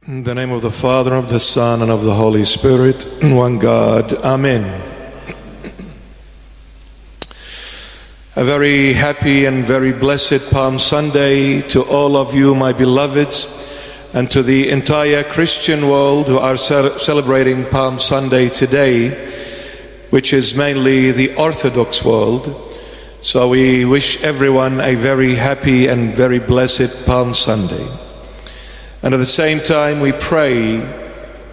In the name of the Father, of the Son, and of the Holy Spirit, one God. Amen. A very happy and very blessed Palm Sunday to all of you, my beloveds, and to the entire Christian world who are celebrating Palm Sunday today, which is mainly the Orthodox world. So we wish everyone a very happy and very blessed Palm Sunday. And at the same time, we pray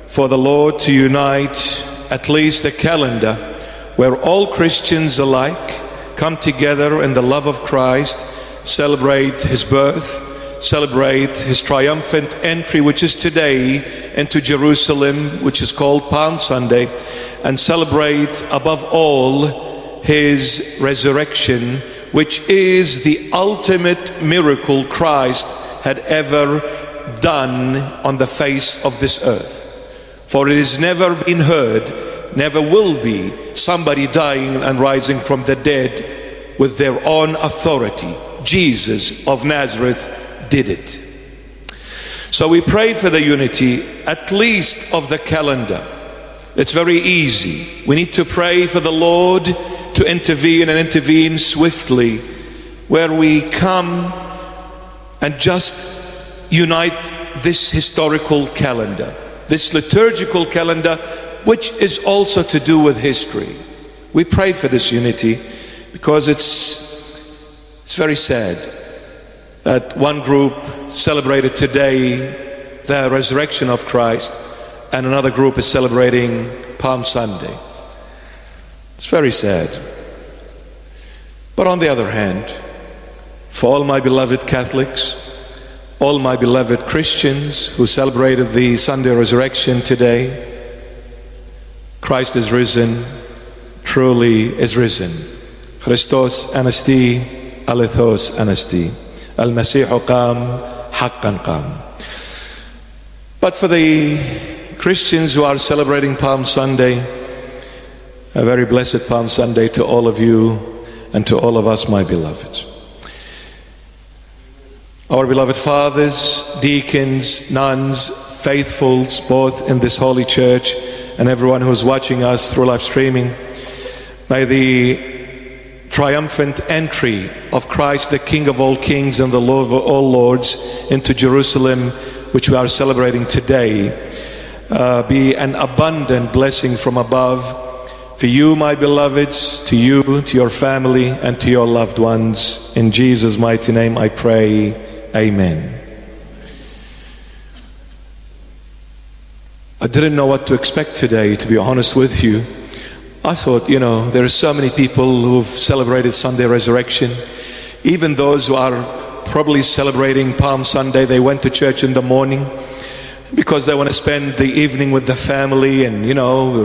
for the Lord to unite at least the calendar where all Christians alike come together in the love of Christ, celebrate His birth, celebrate His triumphant entry, which is today, into Jerusalem, which is called Palm Sunday, and celebrate above all His resurrection, which is the ultimate miracle Christ had ever done on the face of this earth. For it has never been heard, never will be, somebody dying and rising from the dead with their own authority. Jesus of Nazareth did it. So we pray for the unity, at least of the calendar. It's very easy. We need to pray for the Lord to intervene, and intervene swiftly, where we come and just unite this historical calendar, this liturgical calendar, which is also to do with history. We pray for this unity because it's very sad that one group celebrated today the resurrection of Christ and another group is celebrating Palm Sunday. It's very sad. But on the other hand, for all my beloved Catholics, all my beloved Christians who celebrated the Sunday resurrection today, Christ is risen, truly is risen. Christos anasti, alethos anasti. Al-Masihu qam, haqqan qam. But for the Christians who are celebrating Palm Sunday, a very blessed Palm Sunday to all of you and to all of us, my beloveds. Our beloved fathers, deacons, nuns, faithfuls, both in this holy church, and everyone who is watching us through live streaming, may the triumphant entry of Christ, the King of all kings and the Lord of all lords, into Jerusalem, which we are celebrating today, be an abundant blessing from above for you, my beloveds, to you, to your family, and to your loved ones. In Jesus' mighty name I pray. Amen. I didn't know what to expect today, to be honest with you. I thought, there are so many people who've celebrated Sunday resurrection. Even those who are probably celebrating Palm Sunday, they went to church in the morning because they want to spend the evening with the family and,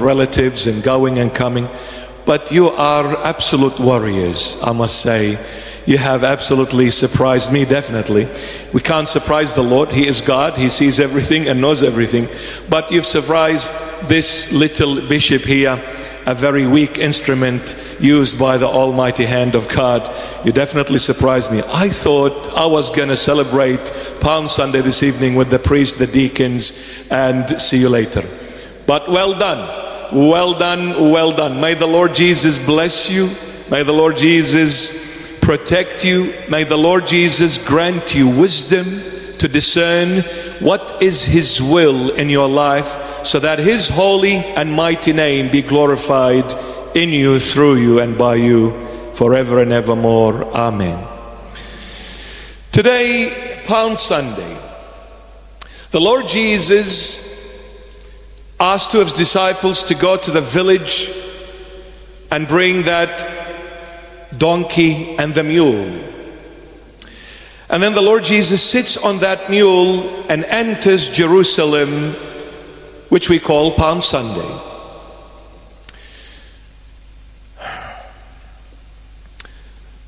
relatives and going and coming. But you are absolute warriors, I must say. You have absolutely surprised me, definitely. We can't surprise the Lord. He is God. He sees everything and knows everything. But you've surprised this little bishop here, a very weak instrument used by the almighty hand of God. You definitely surprised me. I thought I was going to celebrate Palm Sunday this evening with the priest, the deacons, and see you later. But well done. Well done. Well done. May the Lord Jesus bless you. May the Lord Jesus protect you. May the Lord Jesus grant you wisdom to discern what is His will in your life, so that His holy and mighty name be glorified in you, through you, and by you forever and evermore. Amen. Today, Palm Sunday, the Lord Jesus asked two of His disciples to go to the village and bring that donkey and the mule. And then the Lord Jesus sits on that mule and enters Jerusalem, which we call Palm Sunday.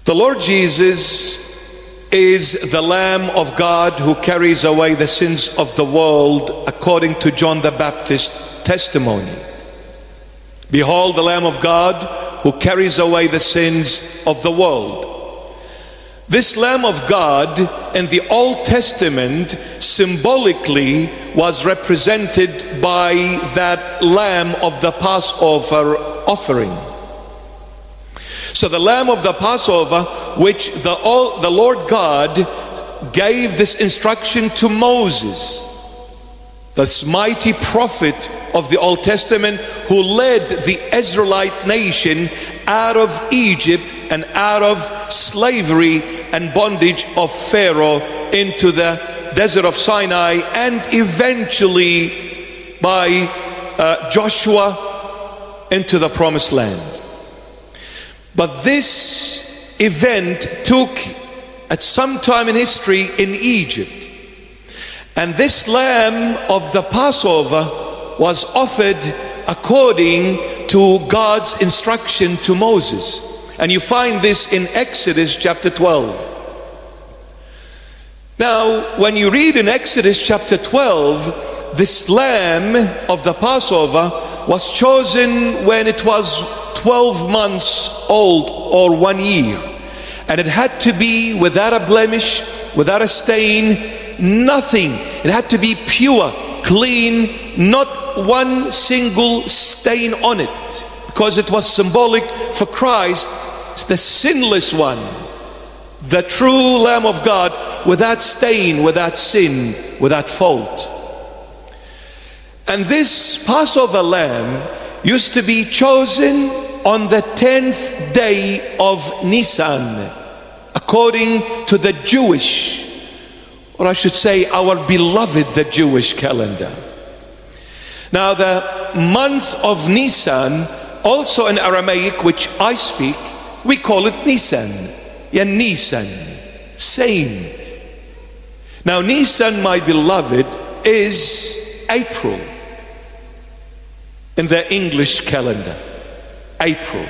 The Lord Jesus is the Lamb of God who carries away the sins of the world, according to John the Baptist's testimony. Behold, the Lamb of God who carries away the sins of the world. This Lamb of God in the Old Testament symbolically was represented by that lamb of the Passover offering. So the lamb of the Passover, which the Lord God gave this instruction to Moses, this mighty prophet of the Old Testament, who led the Israelite nation out of Egypt and out of slavery and bondage of Pharaoh into the desert of Sinai, and eventually by Joshua into the promised land. But this event took at some time in history in Egypt, and this lamb of the Passover was offered according to God's instruction to Moses. And you find this in Exodus chapter 12. Now, when you read in Exodus chapter 12, this lamb of the Passover was chosen when it was 12 months old or 1 year. And it had to be without a blemish, without a stain, nothing. It had to be pure, clean, not one single stain on it, because it was symbolic for Christ, the sinless one, the true Lamb of God, without stain, without sin, without fault. And this Passover lamb used to be chosen on the 10th day of Nisan, according to the Jewish, or I should say our beloved, the Jewish calendar. Now the month of Nisan, also in Aramaic, which I speak, we call it Nisan. Yeah, Nisan, same. Now Nisan, my beloved, is April in the English calendar. April.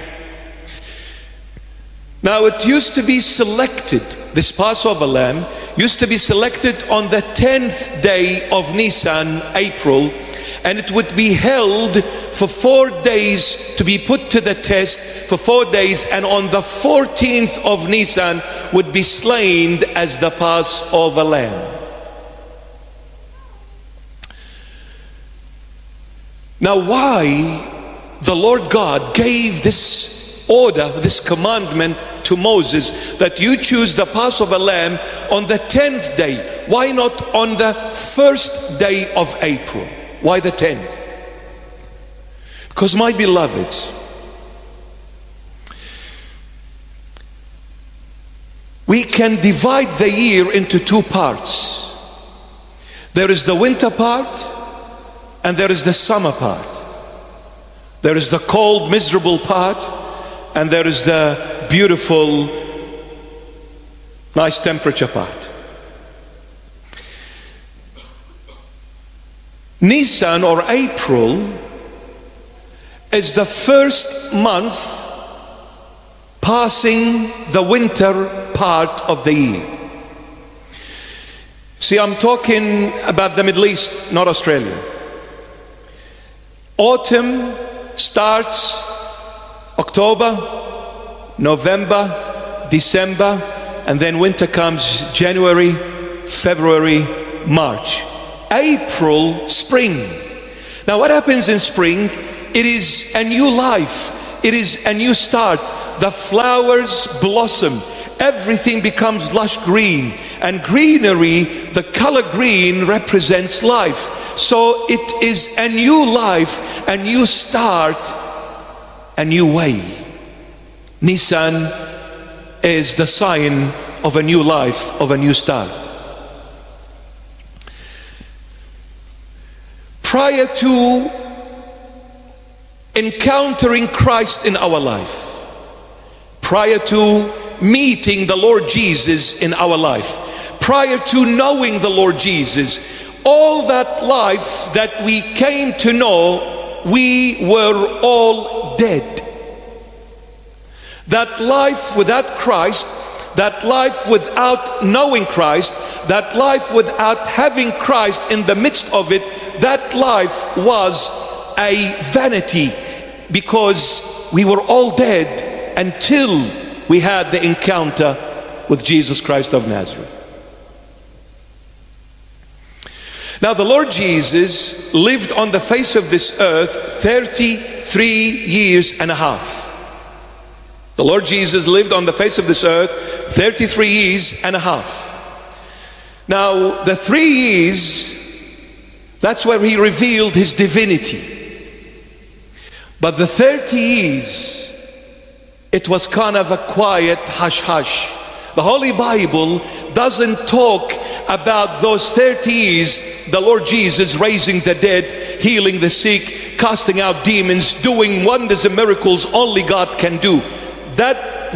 Now it used to be selected, this Passover lamb used to be selected on the 10th day of Nisan, April, and it would be held for 4 days, to be put to the test for 4 days, and on the 14th of Nisan would be slain as the Passover lamb. Now why the Lord God gave this order, this commandment to Moses, that you choose the Passover lamb on the 10th day? Why not on the 1st day of April? Why the 10th? Because, my beloveds, we can divide the year into two parts. There is the winter part and there is the summer part. There is the cold, miserable part, and there is the beautiful, nice temperature part. Nisan, or April, is the first month passing the winter part of the year. See, I'm talking about the Middle East, not Australia. Autumn starts October, November, December, and then winter comes January, February, March. April, spring. Now what happens in spring? It is a new life. It is a new start. The flowers blossom. Everything becomes lush green. And greenery, the color green, represents life. So it is a new life, a new start, a new way. Nisan is the sign of a new life, of a new start. Prior to encountering Christ in our life, prior to meeting the Lord Jesus in our life, prior to knowing the Lord Jesus, all that life that we came to know, we were all dead. That life without Christ, that life without knowing Christ, that life without having Christ in the midst of it, that life was a vanity, because we were all dead until we had the encounter with Jesus Christ of Nazareth. Now the Lord Jesus lived on the face of this earth 33 years and a half. The Lord Jesus lived on the face of this earth 33 years and a half. Now the 3 years, that's where he revealed his divinity. But the 30 years, it was kind of a quiet hush-hush. The Holy Bible doesn't talk about those 30 years, the Lord Jesus raising the dead, healing the sick, casting out demons, doing wonders and miracles only God can do. That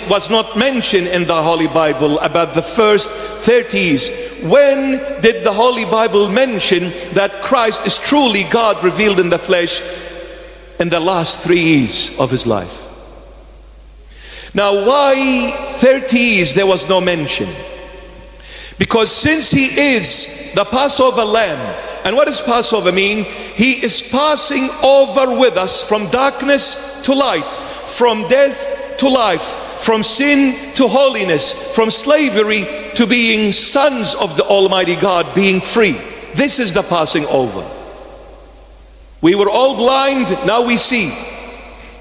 was not mentioned in the Holy Bible about the first 30 years. When did the Holy Bible mention that Christ is truly God revealed in the flesh? In the last 3 years of his life. Now why 30 years there was no mention? Because since he is the Passover lamb, and what does Passover mean? He is passing over with us from darkness to light, from death to life, from sin to holiness, from slavery to being sons of the Almighty God, being free. This is the passing over. We were all blind, now we see.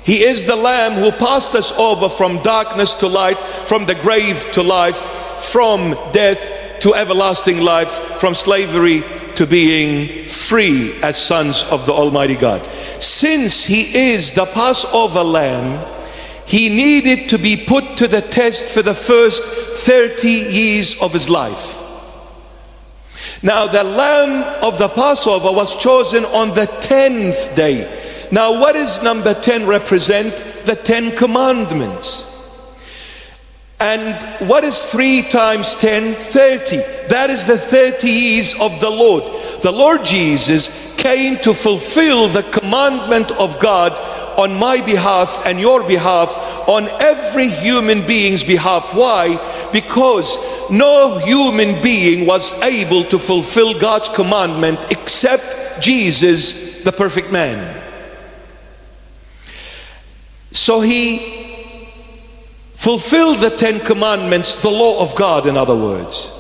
He is the Lamb who passed us over from darkness to light, from the grave to life, from death to everlasting life, from slavery to being free as sons of the Almighty God. Since he is the Passover Lamb, he needed to be put to the test for the first 30 years of his life. Now the lamb of the Passover was chosen on the 10th day. Now what does number 10 represent? The 10 commandments. And what is 3 times 10? 30. That is the 30 years of the Lord. The Lord Jesus came to fulfill the commandment of God on my behalf and your behalf, on every human being's behalf. Why? Because no human being was able to fulfill God's commandment except Jesus, the perfect man. So he fulfilled the 10 commandments, the law of God, in other words.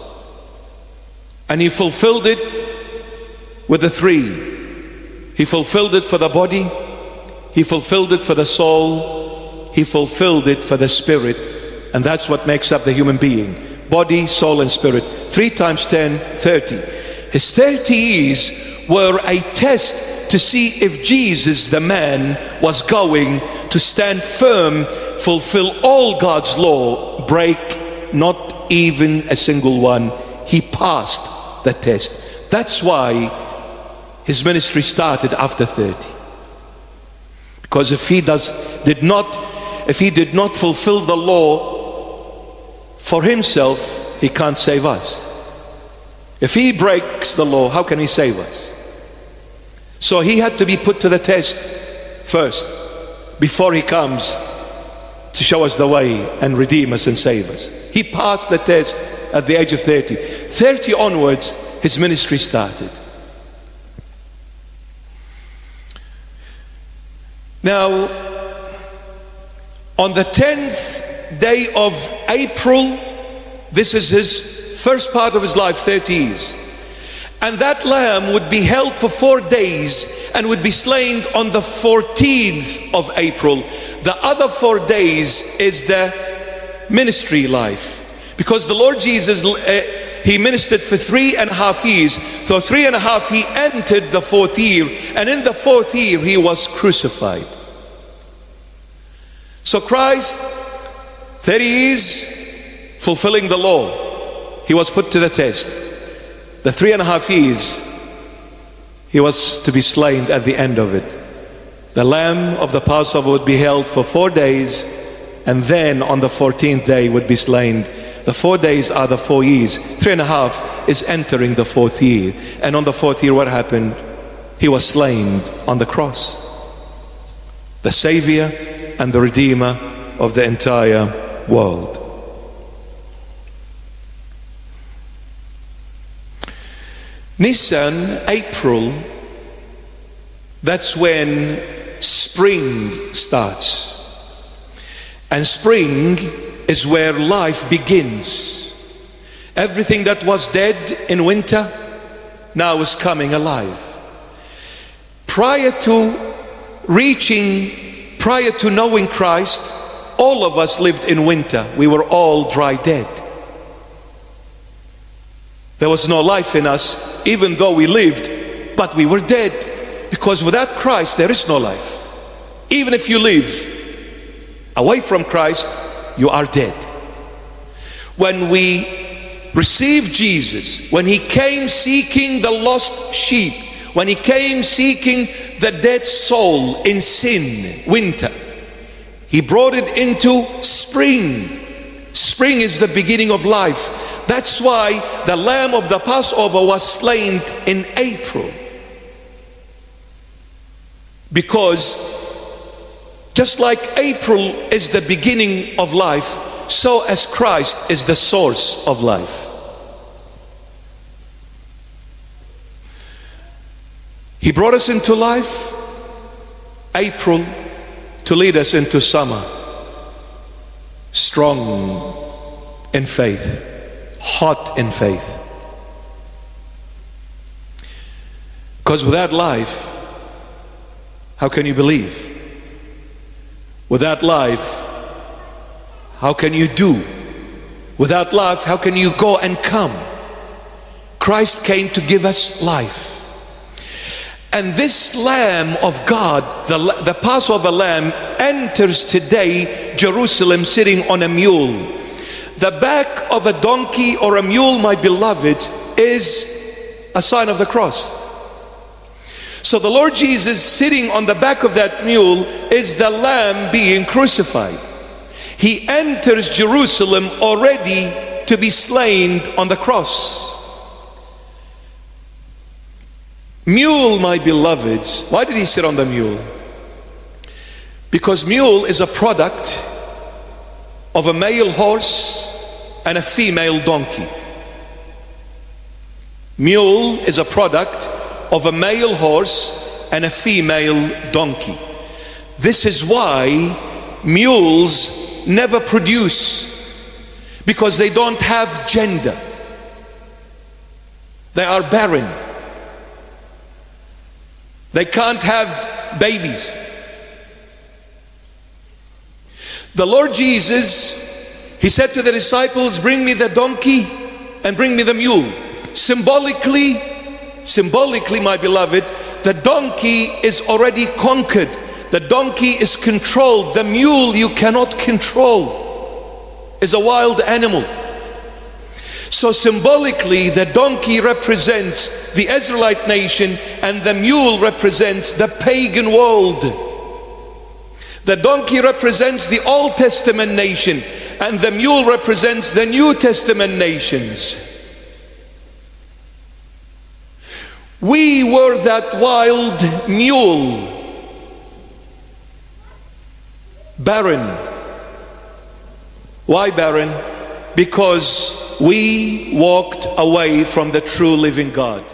And he fulfilled it with the 3. He fulfilled it for the body, he fulfilled it for the soul, he fulfilled it for the spirit. And that's what makes up the human being: body, soul and spirit. 3 times 10, 30. His 30 years were a test to see if Jesus, the man, was going to stand firm, fulfill all God's law, break not even a single one. He passed the test. That's why his ministry started after 30. Because if he did not fulfill the law for himself, he can't save us. If he breaks the law, how can he save us? So he had to be put to the test first, before he comes to show us the way and redeem us and save us. He passed the test at the age of 30. 30 onwards, his ministry started. Now, on the 10th day of April, this is his first part of his life, 30 years. And that lamb would be held for 4 days and would be slain on the 14th of April. The other 4 days is the ministry life. Because the Lord Jesus, he ministered for 3.5 years. So 3.5, he entered the 4th year. And in the 4th year, he was crucified. So Christ, 30 years, fulfilling the law. He was put to the test. The 3.5 years, he was to be slain at the end of it. The lamb of the Passover would be held for 4 days, and then on the 14th day would be slain. The 4 days are the 4 years. 3.5 is entering the 4th year. And on the 4th year, what happened? He was slain on the cross. The Savior and the Redeemer of the entire world. Nisan, April, that's when spring starts. And spring is where life begins. Everything that was dead in winter now is coming alive. Prior to knowing Christ, all of us lived in winter. We were all dry dead. There was no life in us, even though we lived, but we were dead. Because without Christ, there is no life. Even if you live away from Christ, you are dead. When we received Jesus, when He came seeking the lost sheep, when He came seeking the dead soul in sin, winter, He brought it into spring. Spring is the beginning of life. That's why the lamb of the Passover was slain in April. Because just like April is the beginning of life, so as Christ is the source of life. He brought us into life, April, to lead us into summer. Strong in faith, hot in faith. Because without life, how can you believe? Without life, how can you do? Without life, how can you go and come? Christ came to give us life. And this Lamb of God, the Passover Lamb, enters today Jerusalem sitting on a mule. The back of a donkey or a mule, my beloveds, is a sign of the cross. So the Lord Jesus sitting on the back of that mule is the Lamb being crucified. He enters Jerusalem already to be slain on the cross. Mule, my beloveds, why did He sit on the mule? Because mule is a product of a male horse and a female donkey. Mule is a product of a male horse and a female donkey. This is why mules never produce, because they don't have gender. They are barren. They can't have babies. The Lord Jesus, He said to the disciples, bring me the donkey and bring me the mule. Symbolically, my beloved, the donkey is already conquered. The donkey is controlled. The mule you cannot control. Is a wild animal. So symbolically, the donkey represents the Israelite nation and the mule represents the pagan world. The donkey represents the Old Testament nation and the mule represents the New Testament nations. We were that wild mule, barren. Why barren? Because we walked away from the true living God.